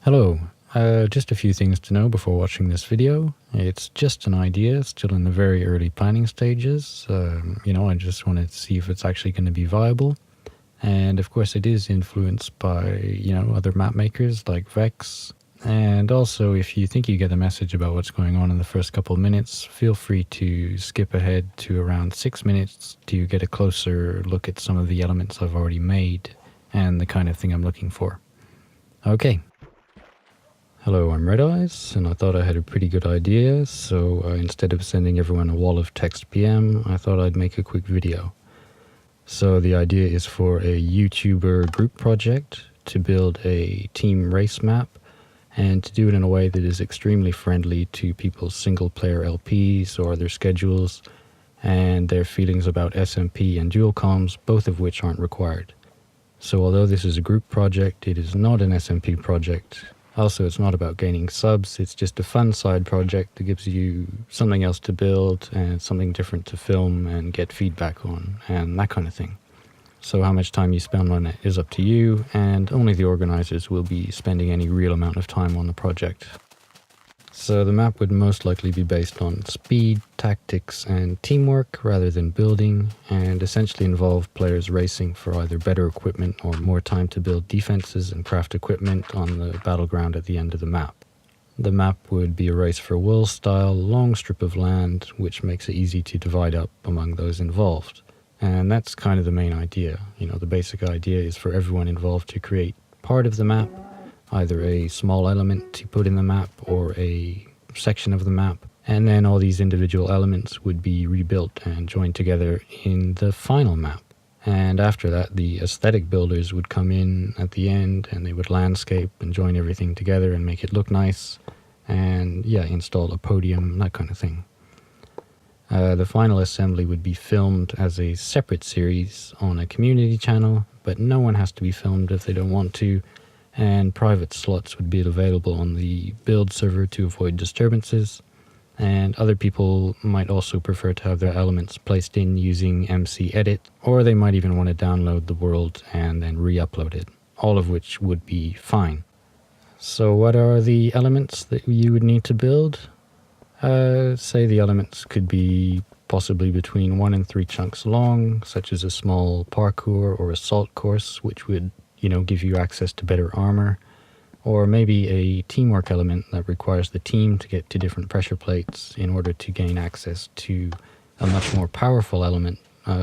Hello, just a few things to know before watching this video. It's just an idea, still in the very early planning stages. I just wanted to see if it's actually going to be viable. And of course it is influenced by, other map makers like Vex. And also, if you think you get the message about what's going on in the first couple of minutes, feel free to skip ahead to around 6 minutes to get a closer look at some of the elements I've already made and the kind of thing I'm looking for. Okay. Hello, I'm Red Eyes, and I thought I had a pretty good idea, so instead of sending everyone a wall of text PM, I thought I'd make a quick video. So the idea is for a YouTuber group project to build a team race map, and to do it in a way that is extremely friendly to people's single-player LPs or their schedules, and their feelings about SMP and dual comms, both of which aren't required. So although this is a group project, it is not an SMP project. Also, it's not about gaining subs, it's just a fun side project that gives you something else to build and something different to film and get feedback on, and that kind of thing. So how much time you spend on it is up to you, and only the organizers will be spending any real amount of time on the project. So the map would most likely be based on speed, tactics, and teamwork rather than building, and essentially involve players racing for either better equipment or more time to build defenses and craft equipment on the battleground at the end of the map. The map would be a race for wool style, long strip of land, which makes it easy to divide up among those involved. And that's kind of the main idea. The basic idea is for everyone involved to create part of the map, either a small element to put in the map or a section of the map, and then all these individual elements would be rebuilt and joined together in the final map. And after that, the aesthetic builders would come in at the end and they would landscape and join everything together and make it look nice, and install a podium, that kind of thing. The final assembly would be filmed as a separate series on a community channel, but no one has to be filmed if they don't want to, and private slots would be available on the build server to avoid disturbances, and other people might also prefer to have their elements placed in using MC Edit, or they might even want to download the world and then re-upload it, all of which would be fine. So what are the elements that you would need to build? Say the elements could be possibly between 1 and 3 chunks long, such as a small parkour or assault course, which would give you access to better armor, or maybe a teamwork element that requires the team to get to different pressure plates in order to gain access to a much more powerful element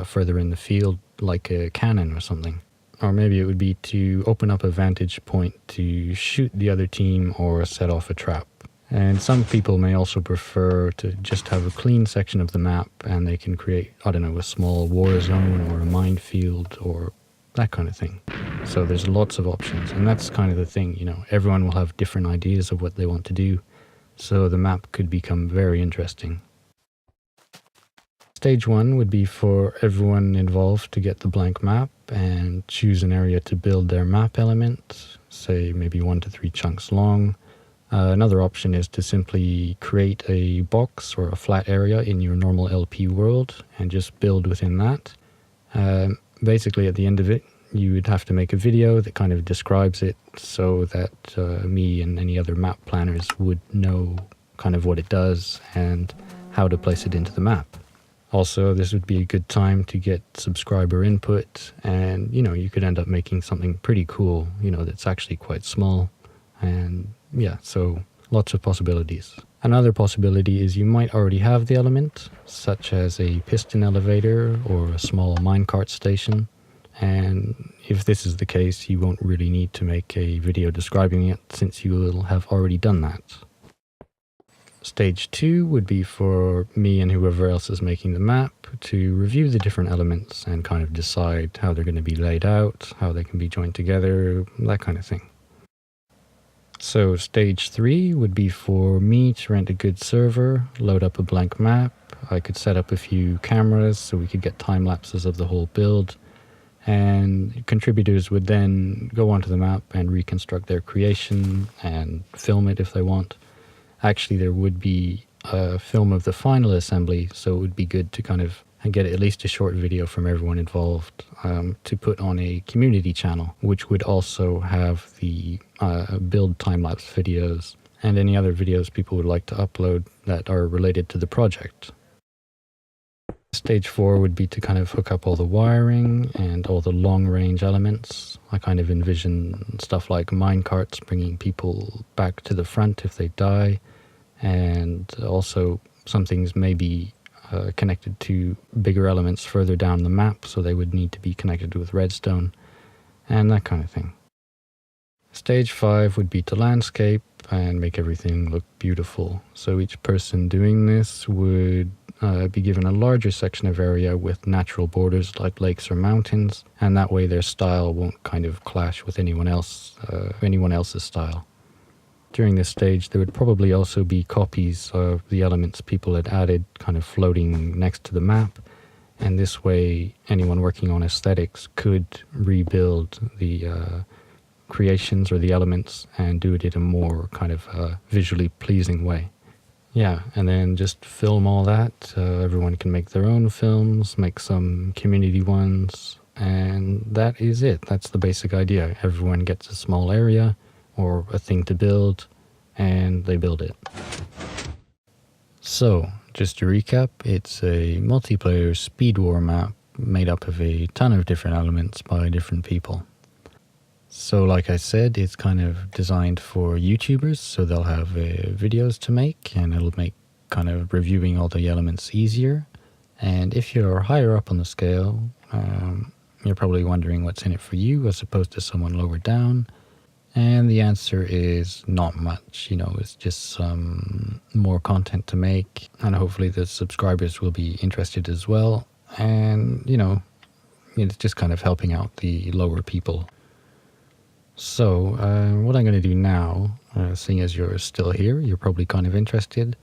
further in the field, like a cannon or something. Or maybe it would be to open up a vantage point to shoot the other team or set off a trap. And some people may also prefer to just have a clean section of the map and they can create, a small war zone or a minefield or that kind of thing. So there's lots of options, and that's kind of the thing, everyone will have different ideas of what they want to do, so the map could become very interesting. Stage 1 would be for everyone involved to get the blank map and choose an area to build their map element, say maybe 1 to 3 chunks long. Another option is to simply create a box or a flat area in your normal LP world and just build within that. Basically, at the end of it, you would have to make a video that kind of describes it so that me and any other map planners would know kind of what it does and how to place it into the map. Also, this would be a good time to get subscriber input, and you could end up making something pretty cool, that's actually quite small, and so lots of possibilities. Another possibility is you might already have the element, such as a piston elevator or a small minecart station, and if this is the case, you won't really need to make a video describing it since you will have already done that. Stage 2 would be for me and whoever else is making the map to review the different elements and kind of decide how they're going to be laid out, how they can be joined together, that kind of thing. So stage 3 would be for me to rent a good server, load up a blank map. I could set up a few cameras so we could get time lapses of the whole build, and contributors would then go onto the map and reconstruct their creation and film it if they want. Actually, there would be a film of the final assembly, so it would be good to kind of and get at least a short video from everyone involved to put on a community channel, which would also have the build time-lapse videos and any other videos people would like to upload that are related to the project. Stage 4 would be to kind of hook up all the wiring and all the long-range elements. I kind of envision stuff like minecarts bringing people back to the front if they die, and also some things may be connected to bigger elements further down the map, so they would need to be connected with redstone, and that kind of thing. Stage 5 would be to landscape and make everything look beautiful. So each person doing this would be given a larger section of area with natural borders like lakes or mountains, and that way their style won't kind of clash with anyone else's style. During this stage there would probably also be copies of the elements people had added kind of floating next to the map, and this way anyone working on aesthetics could rebuild the creations or the elements and do it in a more kind of visually pleasing way. Yeah, and then just film all that. Everyone can make their own films, make some community ones, and that is it. That's the basic idea. Everyone gets a small area or a thing to build, and they build it. So, just to recap, it's a multiplayer speed war map made up of a ton of different elements by different people. So like I said, it's kind of designed for YouTubers, so they'll have videos to make, and it'll make kind of reviewing all the elements easier. And if you're higher up on the scale, you're probably wondering what's in it for you as opposed to someone lower down. And the answer is not much. It's just some more content to make, and hopefully the subscribers will be interested as well. And, it's just kind of helping out the lower people. So, what I'm going to do now, seeing as you're still here, you're probably kind of interested.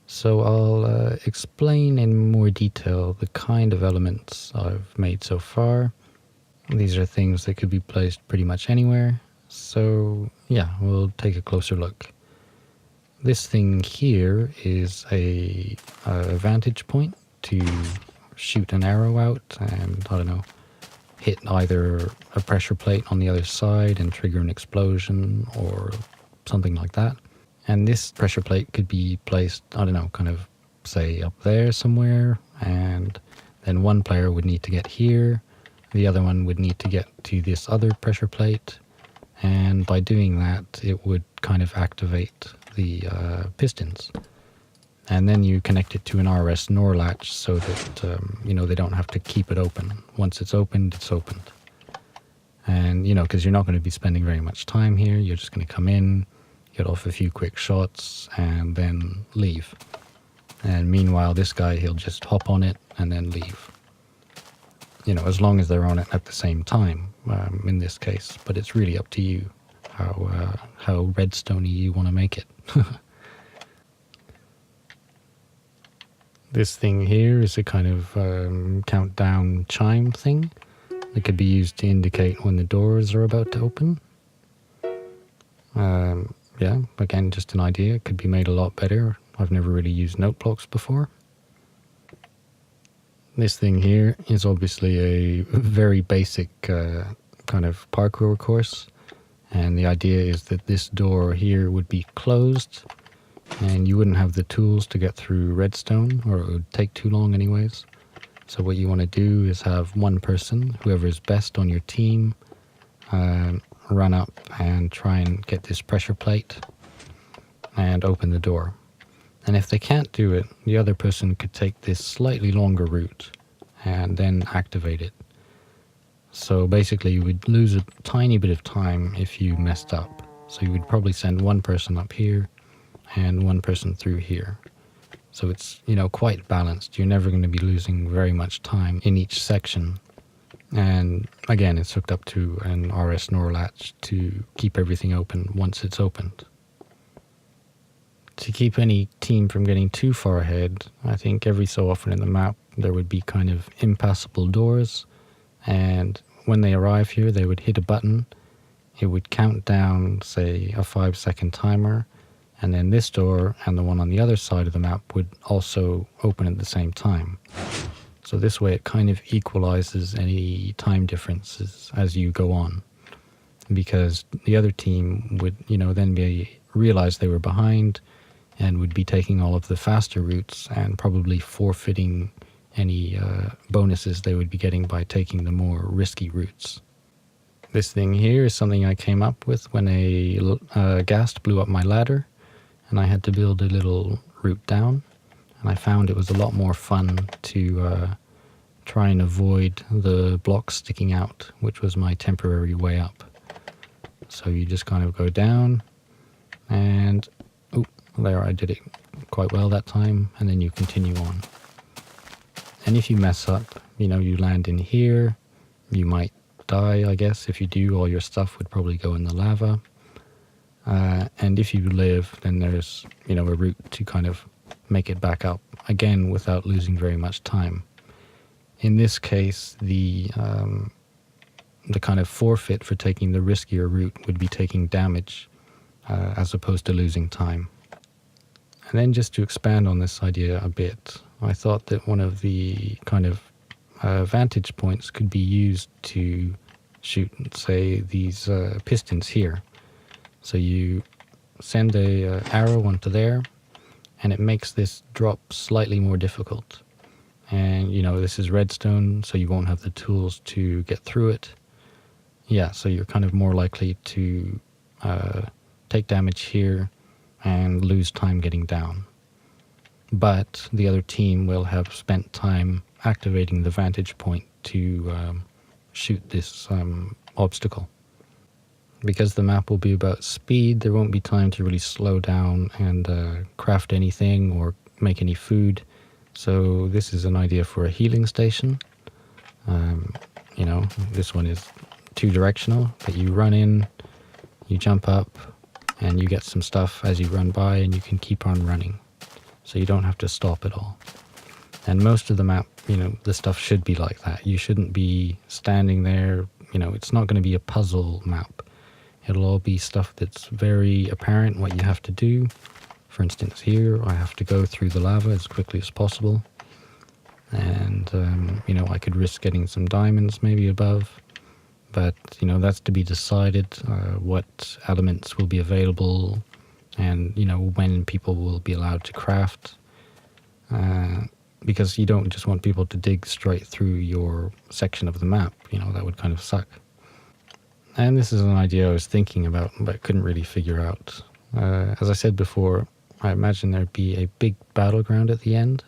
So I'll explain in more detail the kind of elements I've made so far. These are things that could be placed pretty much anywhere. So yeah, we'll take a closer look. This thing here is a vantage point to shoot an arrow out and, I don't know, hit either a pressure plate on the other side and trigger an explosion or something like that. And this pressure plate could be placed, I don't know, kind of say up there somewhere, and then one player would need to get here, the other one would need to get to this other pressure plate, and by doing that it would kind of activate the pistons. And then you connect it to an RS NOR latch so that, they don't have to keep it open. Once it's opened, it's opened. And, because you're not going to be spending very much time here, you're just going to come in, get off a few quick shots, and then leave. And meanwhile, this guy, he'll just hop on it and then leave. As long as they're on it at the same time, in this case. But it's really up to you how redstone-y you want to make it. This thing here is a kind of countdown chime thing that could be used to indicate when the doors are about to open. Yeah, again, just an idea. It could be made a lot better. I've never really used note blocks before. This thing here is obviously a very basic kind of parkour course. And the idea is that this door here would be closed, and you wouldn't have the tools to get through redstone, or it would take too long anyways. So what you want to do is have one person, whoever is best on your team, run up and try and get this pressure plate and open the door. And if they can't do it, the other person could take this slightly longer route and then activate it. So basically you would lose a tiny bit of time if you messed up. So you would probably send one person up here and one person through here. So it's, quite balanced. You're never going to be losing very much time in each section. And again, it's hooked up to an RS NOR latch to keep everything open once it's opened. To keep any team from getting too far ahead, I think every so often in the map there would be kind of impassable doors, and when they arrive here they would hit a button. It would count down, say, a 5-second timer, and then this door and the one on the other side of the map would also open at the same time. So this way it kind of equalizes any time differences as you go on, because the other team would, then realize they were behind and would be taking all of the faster routes and probably forfeiting any bonuses they would be getting by taking the more risky routes. This thing here is something I came up with when a ghast blew up my ladder and I had to build a little route down, and I found it was a lot more fun to try and avoid the blocks sticking out, which was my temporary way up. So you just kind of go down, and there, I did it quite well that time, and then you continue on. And if you mess up, you land in here, you might die, I guess. If you do, all your stuff would probably go in the lava. And if you live, then there's, a route to kind of make it back up again without losing very much time. In this case, the kind of forfeit for taking the riskier route would be taking damage as opposed to losing time. And then just to expand on this idea a bit, I thought that one of the kind of vantage points could be used to shoot, say, these pistons here. So you send a arrow onto there, and it makes this drop slightly more difficult. And, this is redstone, so you won't have the tools to get through it. Yeah, so you're kind of more likely to take damage here and lose time getting down. But the other team will have spent time activating the vantage point to shoot this obstacle. Because the map will be about speed, there won't be time to really slow down and craft anything or make any food. So this is an idea for a healing station. This one is two-directional, but you run in, you jump up, and you get some stuff as you run by, and you can keep on running. So you don't have to stop at all. And most of the map, the stuff should be like that. You shouldn't be standing there, it's not going to be a puzzle map. It'll all be stuff that's very apparent what you have to do. For instance, here, I have to go through the lava as quickly as possible. And, I could risk getting some diamonds maybe above. But, that's to be decided, what elements will be available and, when people will be allowed to craft. Because you don't just want people to dig straight through your section of the map. That would kind of suck. And this is an idea I was thinking about, but couldn't really figure out. As I said before, I imagine there'd be a big battleground at the end,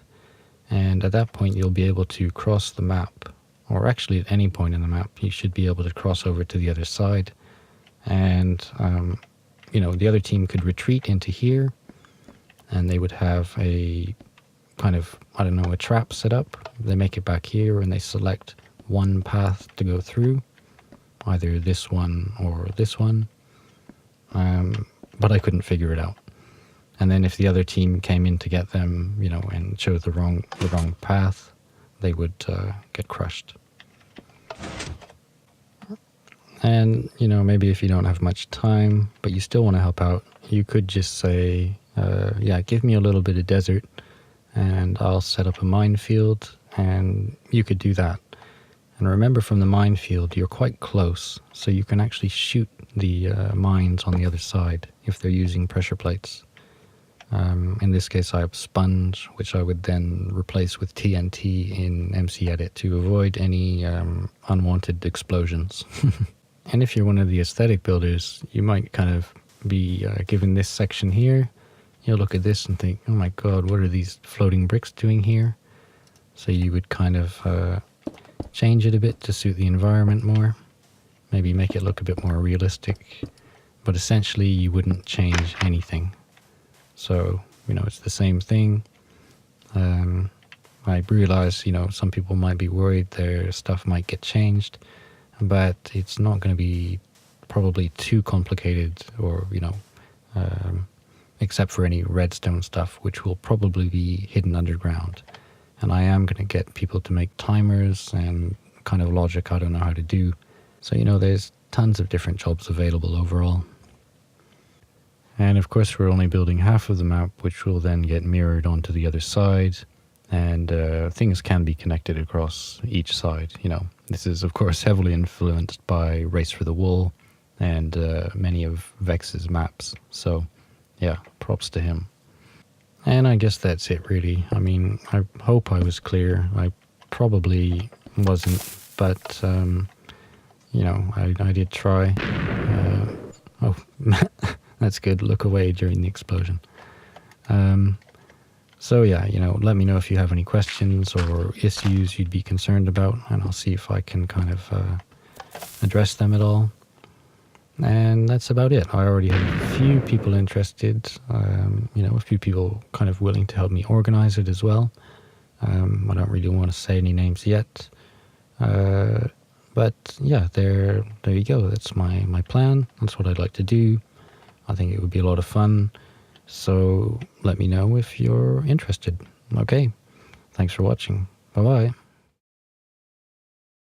and at that point you'll be able to cross the map, or actually at any point in the map you should be able to cross over to the other side, and the other team could retreat into here, and they would have a kind of, a trap set up. They make it back here, and they select one path to go through, either this one or this one, but I couldn't figure it out. And then if the other team came in to get them, and chose the wrong path, they would get crushed. And, maybe if you don't have much time, but you still want to help out, you could just say, give me a little bit of desert, and I'll set up a minefield, and you could do that. And remember, from the minefield, you're quite close, so you can actually shoot the mines on the other side if they're using pressure plates. In this case, I have sponge, which I would then replace with TNT in MC Edit to avoid any unwanted explosions. And if you're one of the aesthetic builders, you might kind of be given this section here. You'll look at this and think, oh my god, what are these floating bricks doing here? So you would kind of change it a bit to suit the environment more. Maybe make it look a bit more realistic. But essentially, you wouldn't change anything. So, it's the same thing. I realize, some people might be worried their stuff might get changed, but it's not going to be probably too complicated or, except for any redstone stuff, which will probably be hidden underground. And I am going to get people to make timers and kind of logic I don't know how to do. So, there's tons of different jobs available overall. And of course we're only building half of the map, which will then get mirrored onto the other side. and things can be connected across each side. This is of course heavily influenced by Race for the Wool and many of Vex's maps. So yeah, props to him. And I guess that's it really. I mean, I hope I was clear. I probably wasn't, but I did try. Oh, that's good. Look away during the explosion. So yeah, let me know if you have any questions or issues you'd be concerned about, and I'll see if I can kind of address them at all. And that's about it. I already have a few people interested, a few people kind of willing to help me organize it as well. I don't really want to say any names yet. But yeah, there you go. That's my plan. That's what I'd like to do. I think it would be a lot of fun. So let me know if you're interested. Okay. Thanks for watching. Bye-bye.